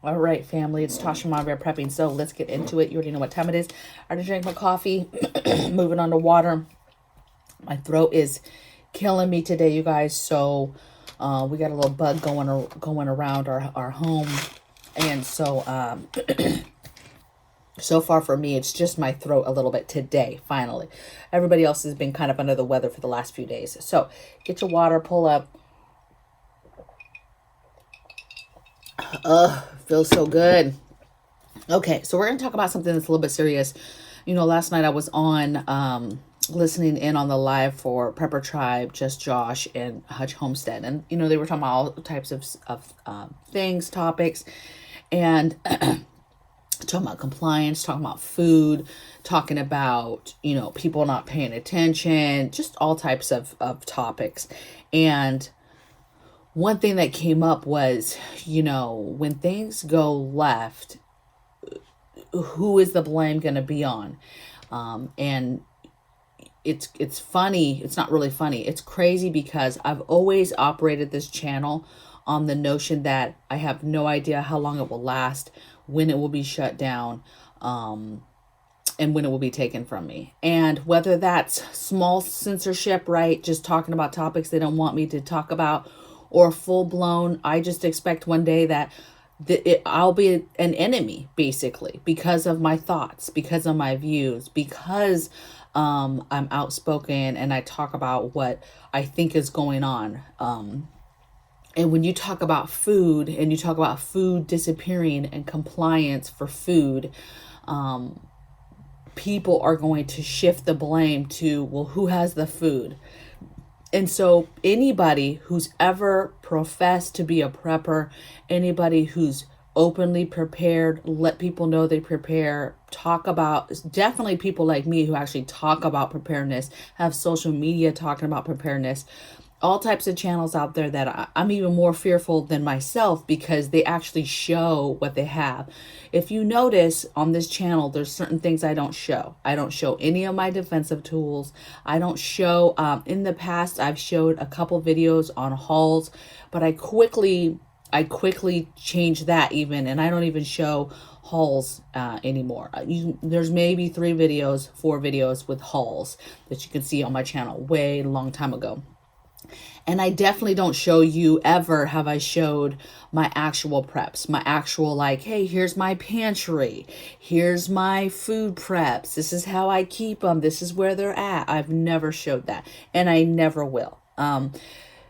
All right, family, it's Tasha MAMABEAR prepping. So let's get into it. You already know what time it is. I already drank my coffee. Moving on to water. My throat is killing me today, you guys. So we got a little bug going around our home. And so so far for me, it's just my throat a little bit today, finally. Everybody else has been kind of under the weather for the last few days. So get your water, pull up. Feels so good. Okay, so we're going to talk about something that's a little bit serious. You know, last night I was on listening in on the live for Prepper Tribe, Just Josh, and Homestead. And, you know, they were talking about all types of things, topics, and talking about compliance, talking about food, talking about, you know, people not paying attention, just all types of topics. And one thing that came up was, you know, when things go left, who is the blame going to be on? And it's funny. It's not really funny. It's crazy because I've always operated this channel on the notion that I have no idea how long it will last, when it will be shut down, and when it will be taken from me. And whether that's small censorship, right? Just talking about topics they don't want me to talk about, or full blown, I just expect one day that I'll be an enemy, basically, because of my thoughts, because of my views, because I'm outspoken and I talk about what I think is going on. And when you talk about food and you talk about food disappearing and compliance for food, people are going to shift the blame to, well, who has the food? And so anybody who's ever professed to be a prepper, anybody who's openly prepared, let people know they prepare, talk about, definitely people like me who actually talk about preparedness, have social media talking about preparedness, all types of channels out there that I'm even more fearful than myself because they actually show what they have. If you notice on this channel, there's certain things I don't show. I don't show any of my defensive tools. I don't show, in the past, I've showed a couple videos on hauls, but I quickly changed that even, and I don't even show hauls anymore. There's maybe 4 videos with hauls that you can see on my channel way long time ago. And I definitely don't show you, ever have I showed my actual preps, my actual, like, hey, here's my pantry, here's my food preps, this is how I keep them, this is where they're at. I've never showed that, and I never will,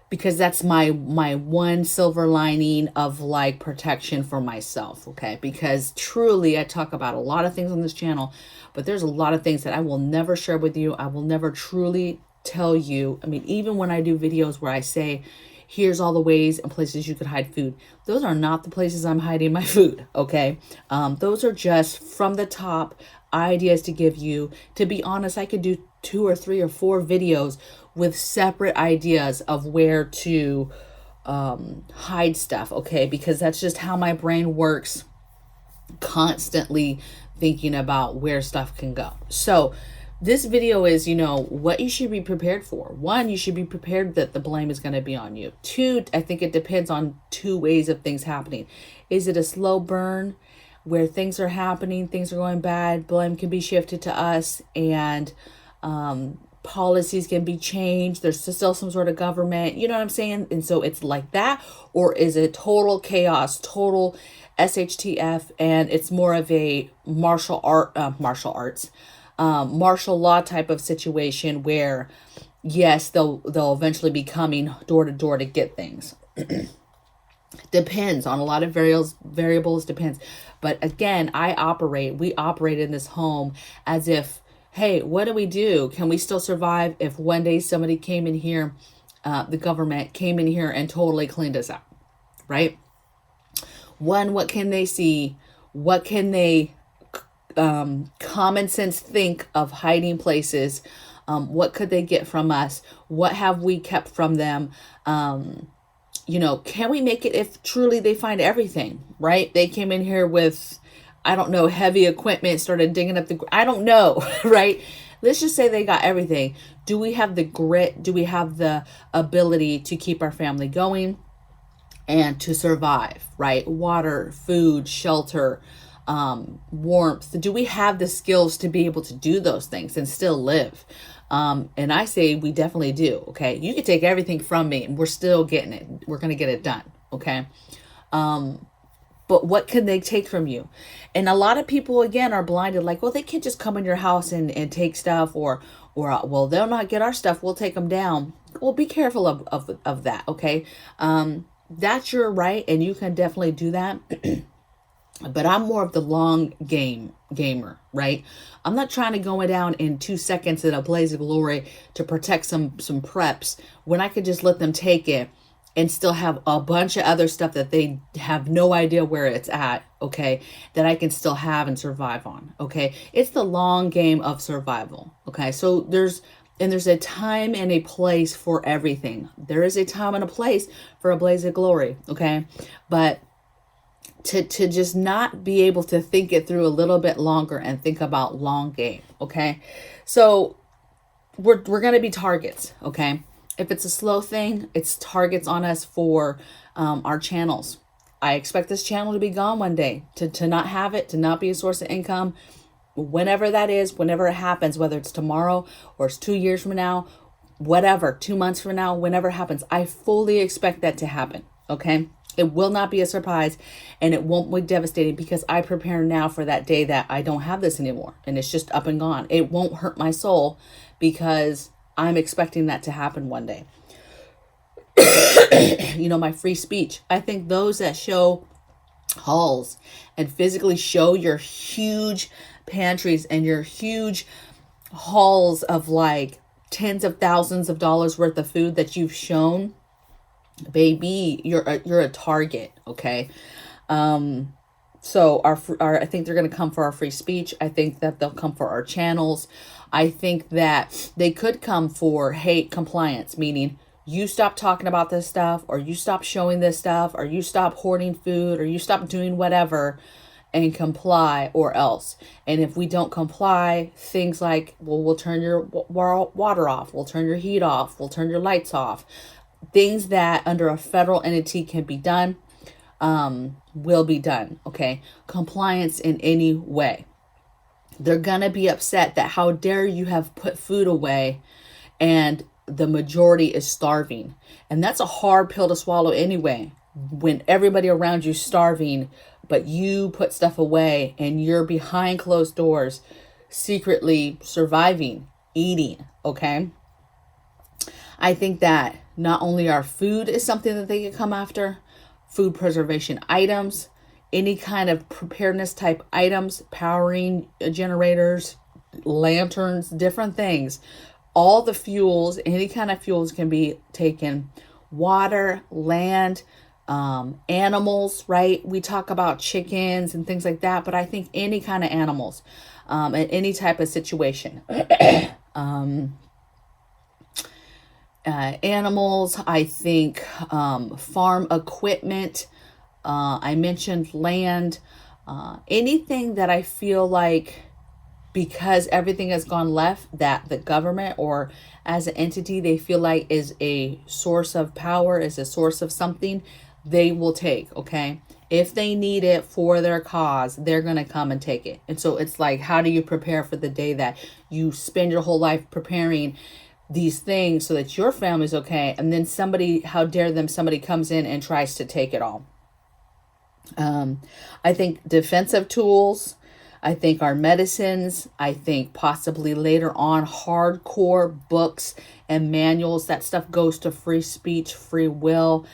because that's my one silver lining of, like, protection for myself, okay? Because truly, I talk about a lot of things on this channel, but there's a lot of things that I will never share with you. I will never truly tell you. I mean, even when I do videos where I say, here's all the ways and places you could hide food, those are not the places I'm hiding my food, okay? Those are just from the top ideas to give you. To be honest, I could do 2 or 3 or 4 videos with separate ideas of where to hide stuff, okay? Because that's just how my brain works, constantly thinking about where stuff can go. So this video is, you know, what you should be prepared for. 1, you should be prepared that the blame is going to be on you. 2, I think it depends on 2 ways of things happening. Is it a slow burn where things are happening, things are going bad, blame can be shifted to us, and policies can be changed, there's still some sort of government, you know what I'm saying? And so it's like that. Or is it total chaos, total SHTF, and it's more of a martial law type of situation where, yes, they'll eventually be coming door to door to get things. Depends on a lot of variables, depends. But again, we operate in this home as if, hey, what do we do? Can we still survive if one day somebody came in here, the government came in here and totally cleaned us out, right? 1, what can they see? What can they common sense think of hiding places? What could they get from us? What have we kept from them? You know, can we make it if truly they find everything, right? They came in here with, I don't know, heavy equipment, started digging up I don't know, right? Let's just say they got everything. Do we have the grit? Do we have the ability to keep our family going? and to survive, right? Water, food, shelter, warmth. Do we have the skills to be able to do those things and still live? And I say we definitely do. Okay. You can take everything from me and we're still getting it. We're going to get it done. Okay. But what can they take from you? And a lot of people, again, are blinded. Like, well, they can't just come in your house and take stuff, or, well, they'll not get our stuff. We'll take them down. Well, be careful of that. Okay. That's your right. And you can definitely do that. But I'm more of the long gamer, right? I'm not trying to go down in 2 seconds in a blaze of glory to protect some preps when I could just let them take it and still have a bunch of other stuff that they have no idea where it's at, okay, that I can still have and survive on, okay? It's the long game of survival, okay? So there's a time and a place for everything. There is a time and a place for a blaze of glory, okay? But to just not be able to think it through a little bit longer and think about long game, okay? So we're going to be targets, okay? If it's a slow thing, it's targets on us for our channels. I expect this channel to be gone one day, to not have it, to not be a source of income, whenever that is, whenever it happens, whether it's tomorrow or it's 2 years from now, whatever, 2 months from now, whenever it happens, I fully expect that to happen, okay? It will not be a surprise and it won't be devastating because I prepare now for that day that I don't have this anymore and it's just up and gone. It won't hurt my soul because I'm expecting that to happen one day. My free speech. I think those that show hauls and physically show your huge pantries and your huge hauls of like tens of thousands of dollars worth of food that you've shown, baby, you're a target, okay? So our I think they're going to come for our free speech. I think that they'll come for our channels. I think that they could come for hate compliance, meaning you stop talking about this stuff, or you stop showing this stuff, or you stop hoarding food, or you stop doing whatever and comply, or else. And if we don't comply, things like, well, we'll turn your water off, we'll turn your heat off, we'll turn your lights off. Things that under a federal entity can be done, will be done, okay? Compliance in any way. They're gonna be upset that how dare you have put food away and the majority is starving. And that's a hard pill to swallow anyway. When everybody around you is starving, but you put stuff away and you're behind closed doors, secretly surviving, eating, okay? I think that not only our food is something that they can come after, food preservation items, any kind of preparedness type items, powering generators, lanterns, different things. All the fuels, any kind of fuels can be taken. Water, land, animals, right? We talk about chickens and things like that, but I think any kind of animals, in any type of situation. Animals, I think, farm equipment, I mentioned land, anything that I feel like, because everything has gone left, that the government or as an entity they feel like is a source of power, is a source of something, they will take, okay? If they need it for their cause, they're going to come and take it. And so it's like, how do you prepare for the day that you spend your whole life preparing these things so that your family's okay, and then somebody, how dare them, somebody comes in and tries to take it all. I think defensive tools, I think our medicines, I think possibly later on hardcore books and manuals, that stuff goes to free speech, free will,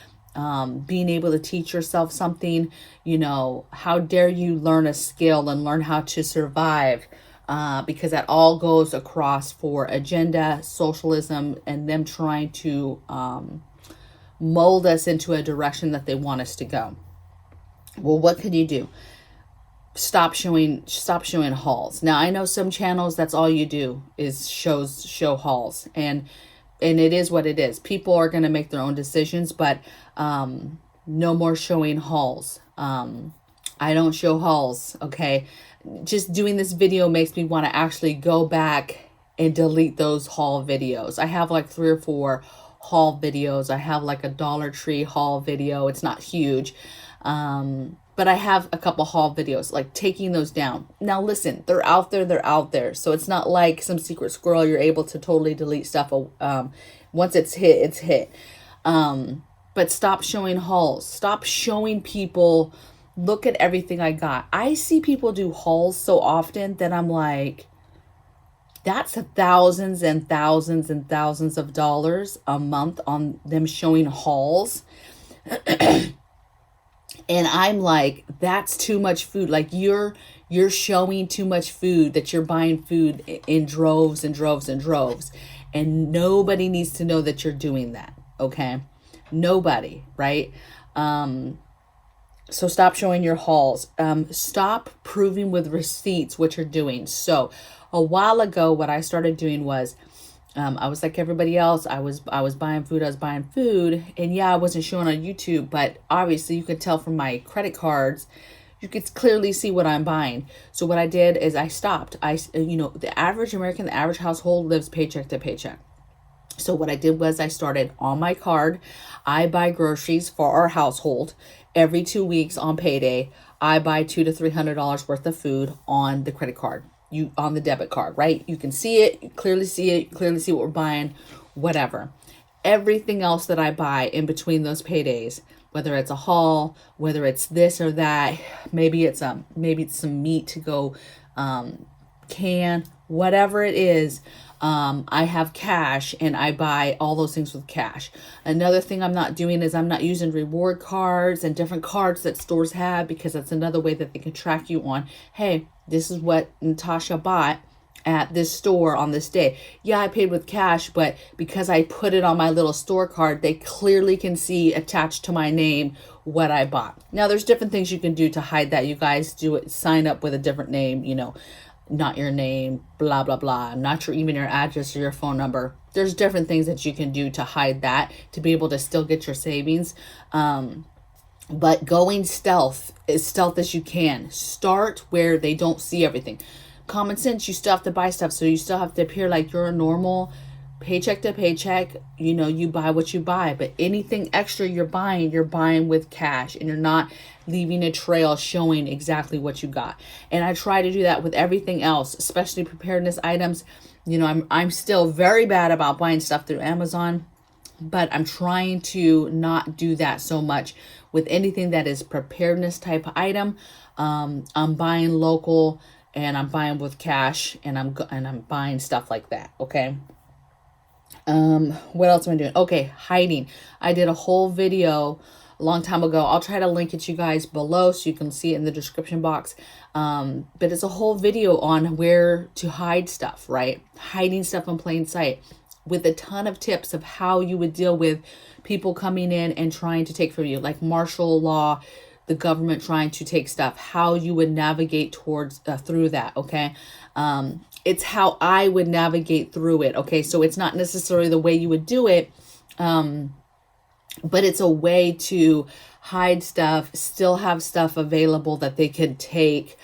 being able to teach yourself something, how dare you learn a skill and learn how to survive, because that all goes across for agenda, socialism, and them trying to mold us into a direction that they want us to go. Well, what can you do? Stop showing hauls. Now, I know some channels, that's all you do is show hauls, and it is what it is. People are going to make their own decisions, but no more showing hauls. I don't show hauls, okay? Just doing this video makes me want to actually go back and delete those haul videos. I have like 3 or 4 haul videos. I have like a Dollar Tree haul video. It's not huge. But I have a couple haul videos, like taking those down. Now listen, they're out there, they're out there. So it's not like some secret squirrel, you're able to totally delete stuff. Once it's hit, it's hit. But stop showing hauls. Stop showing people, look at everything I got. I see people do hauls so often that I'm like, that's thousands and thousands and thousands of dollars a month on them showing hauls. And I'm like, that's too much food. Like you're showing too much food, that you're buying food in droves and droves and droves. And nobody needs to know that you're doing that. Okay. Nobody. Right. So stop showing your hauls. Stop proving with receipts what you're doing. So a while ago, what I started doing was, I was like everybody else. I was buying food. And yeah, I wasn't showing on YouTube, but obviously you could tell from my credit cards, you could clearly see what I'm buying. So what I did is I stopped. The average American, the average household lives paycheck to paycheck. So what I did was I started on my card. I buy groceries for our household every 2 weeks on payday. I buy $200 to $300 worth of food on the credit card. On the debit card, right? You can see it, you clearly see what we're buying, whatever. Everything else that I buy in between those paydays, whether it's a haul, whether it's this or that, maybe it's some meat to go can, whatever it is, I have cash and I buy all those things with cash. Another thing I'm not doing is I'm not using reward cards and different cards that stores have, because that's another way that they can track you on, hey, this is what Natasha bought at this store on this day. Yeah, I paid with cash, but because I put it on my little store card, they clearly can see attached to my name what I bought. Now, there's different things you can do to hide that. You guys do it, sign up with a different name, not your name, blah, blah, blah, not even your address or your phone number. There's different things that you can do to hide that, to be able to still get your savings. But going stealth as you can. Start where they don't see everything. Common sense, you still have to buy stuff. So you still have to appear like you're a normal paycheck to paycheck. You buy what you buy. But anything extra you're buying with cash. And you're not leaving a trail showing exactly what you got. And I try to do that with everything else, especially preparedness items. I'm still very bad about buying stuff through Amazon. But I'm trying to not do that so much with anything that is preparedness type item. I'm buying local and I'm buying with cash, and I'm buying stuff like that. Okay. What else am I doing? Okay, hiding. I did a whole video a long time ago. I'll try to link it to you guys below so you can see it in the description box. But it's a whole video on where to hide stuff, right? Hiding stuff in plain sight, with a ton of tips of how you would deal with people coming in and trying to take from you, like martial law, the government trying to take stuff, how you would navigate through that. Okay. It's how I would navigate through it. Okay. So it's not necessarily the way you would do it. But it's a way to hide stuff, still have stuff available that they could take,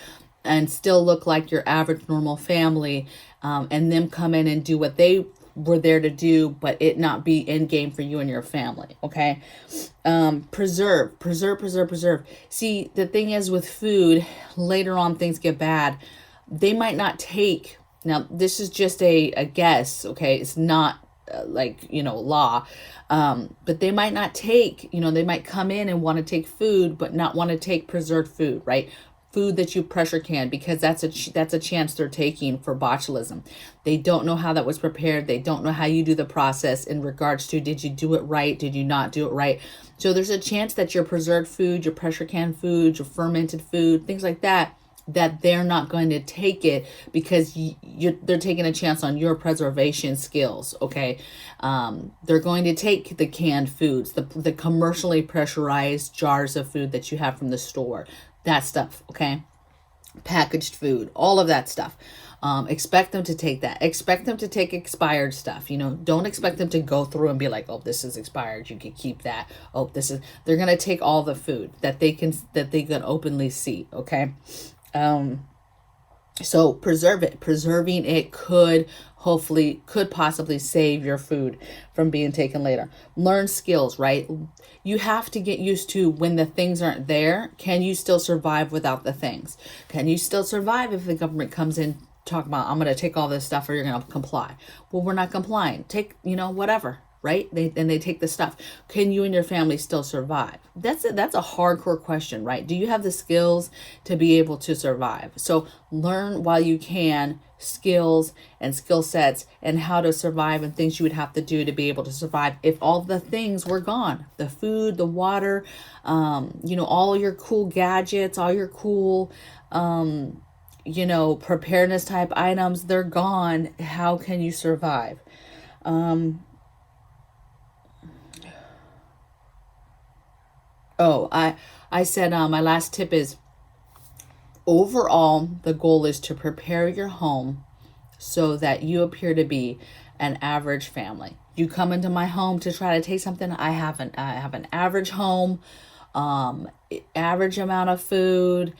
and still look like your average normal family, and them come in and do what they were there to do, but it not be in game for you and your family. Okay. Preserve. See, the thing is with food, later on things get bad. They might not take, now this is just a guess. Okay. It's not law. But they might not take, they might come in and want to take food, but not want to take preserved food, right? Food that you pressure can, because that's a chance they're taking for botulism. They don't know how that was prepared. They don't know how you do the process in regards to, did you do it right? Did you not do it right? So there's a chance that your preserved food, your pressure can food, your fermented food, things like that they're not going to take it, because they're taking a chance on your preservation skills. Okay. They're going to take the canned foods, the commercially pressurized jars of food that you have from the store, that stuff. Okay. Packaged food, all of that stuff. Expect them to take that. Expect them to take expired stuff. Don't expect them to go through and be like, oh, this is expired, you can keep that. Oh, they're going to take all the food that they can openly see. Okay. So preserve it. Preserving it could possibly save your food from being taken later. Learn skills, right? You have to get used to when the things aren't there. Can you still survive without the things? Can you still survive if the government comes in talk about, I'm going to take all this stuff or you're going to comply? Well, we're not complying. Take, whatever, right? They take the stuff. Can you and your family still survive? That's a hardcore question, right? Do you have the skills to be able to survive? So learn while you can skills and skill sets and how to survive and things you would have to do to be able to survive if all the things were gone. The food, the water, all your cool gadgets, all your cool preparedness type items, they're gone. How can you survive? I said my last tip is overall, the goal is to prepare your home so that you appear to be an average family. You come into my home to try to take something. I have an average home, average amount of food.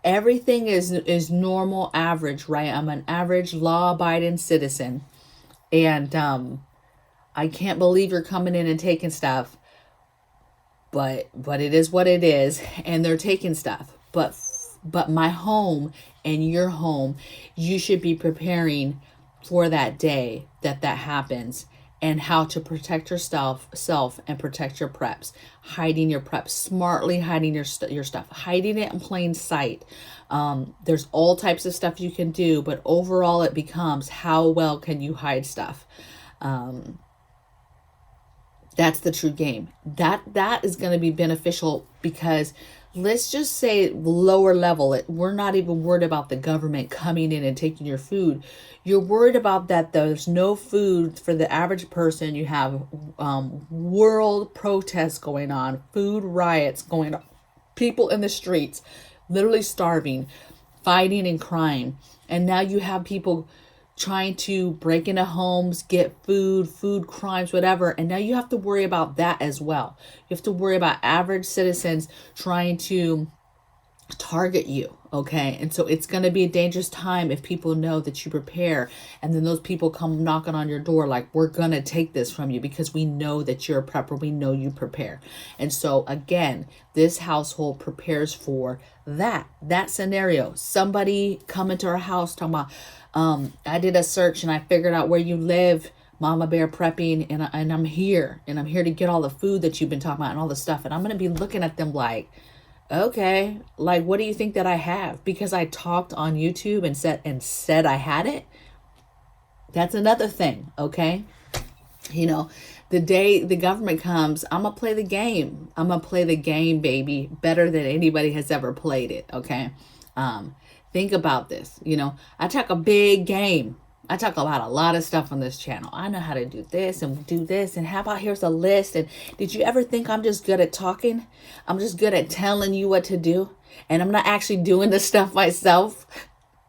Everything is normal, average, right? I'm an average law-abiding citizen, and I can't believe you're coming in and taking stuff. But it is what it is, and they're taking stuff. But my home and your home, you should be preparing for that day that happens, and how to protect yourself and protect your preps. Hiding your preps, smartly hiding your stuff, hiding it in plain sight. There's all types of stuff you can do, but overall it becomes how well can you hide stuff. That's the true game. That is going to be beneficial, because let's just say lower level, we're not even worried about the government coming in and taking your food. You're worried about that there's no food for the average person. You have world protests going on, food riots going on, people in the streets literally starving, fighting and crying. And now you have people trying to break into homes, get food crimes, whatever. And now you have to worry about that as well. You have to worry about average citizens trying to target you. Okay. And so it's going to be a dangerous time if people know that you prepare, and then those people come knocking on your door like, we're going to take this from you because we know that you're a prepper. We know you prepare. And so again, this household prepares for that scenario. Somebody come into our house talking about, I did a search and I figured out where you live, Mama Bear Prepping, and I'm here to get all the food that you've been talking about and all the stuff. And I'm going to be looking at them like, okay, like, what do you think that I have? Because I talked on YouTube and said I had it. That's another thing. Okay. The day the government comes, I'm going to play the game. I'm going to play the game, baby, better than anybody has ever played it. Okay. Think about this. I talk a big game. I talk about a lot of stuff on this channel. I know how to do this and do this. And how about here's a list. And did you ever think I'm just good at talking? I'm just good at telling you what to do. And I'm not actually doing the stuff myself.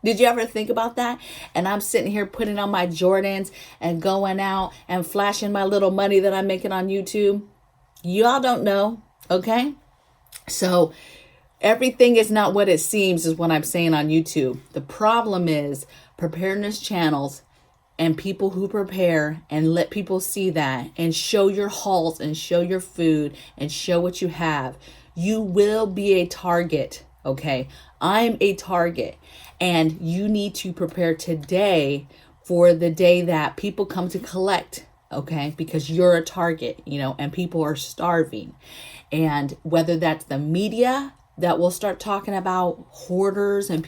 Did you ever think about that? And I'm sitting here putting on my Jordans and going out and flashing my little money that I'm making on YouTube. Y'all don't know. Okay. So everything is not what it seems, is what I'm saying on YouTube. The problem is preparedness channels and people who prepare and let people see that and show your hauls and show your food and show what you have. You will be a target. Okay. I'm a target, and you need to prepare today for the day that people come to collect. Okay. Because you're a target, and people are starving. And whether that's the media that will start talking about hoarders and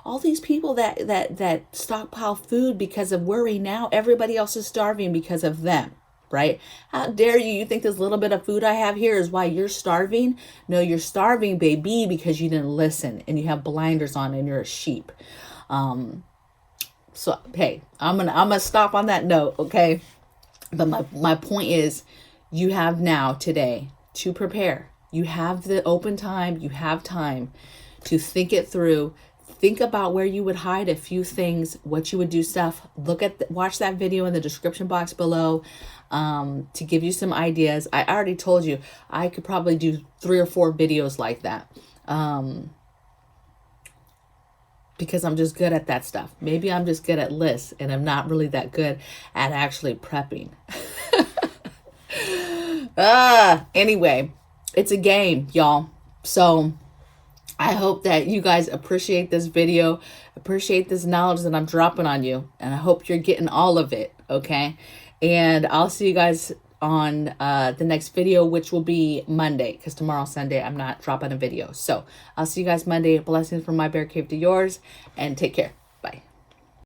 all these people that stockpile food because of worry. Now everybody else is starving because of them, right? How dare you? You think this little bit of food I have here is why you're starving? No, you're starving, baby, because you didn't listen and you have blinders on and you're a sheep. So, hey, I'm gonna stop on that note, okay? But my point is, you have now today to prepare. You have the open time. You have time to think it through. Think about where you would hide a few things, what you would do stuff. Watch that video in the description box below to give you some ideas. I already told you I could probably do 3 or 4 videos like that. because I'm just good at that stuff. Maybe I'm just good at lists and I'm not really that good at actually prepping. Anyway, it's a game, y'all. So I hope that you guys appreciate this video, appreciate this knowledge that I'm dropping on you, and I hope you're getting all of it, okay? And I'll see you guys on the next video, which will be Monday, because tomorrow, Sunday, I'm not dropping a video. So I'll see you guys Monday. Blessings from my bear cave to yours, and take care. Bye.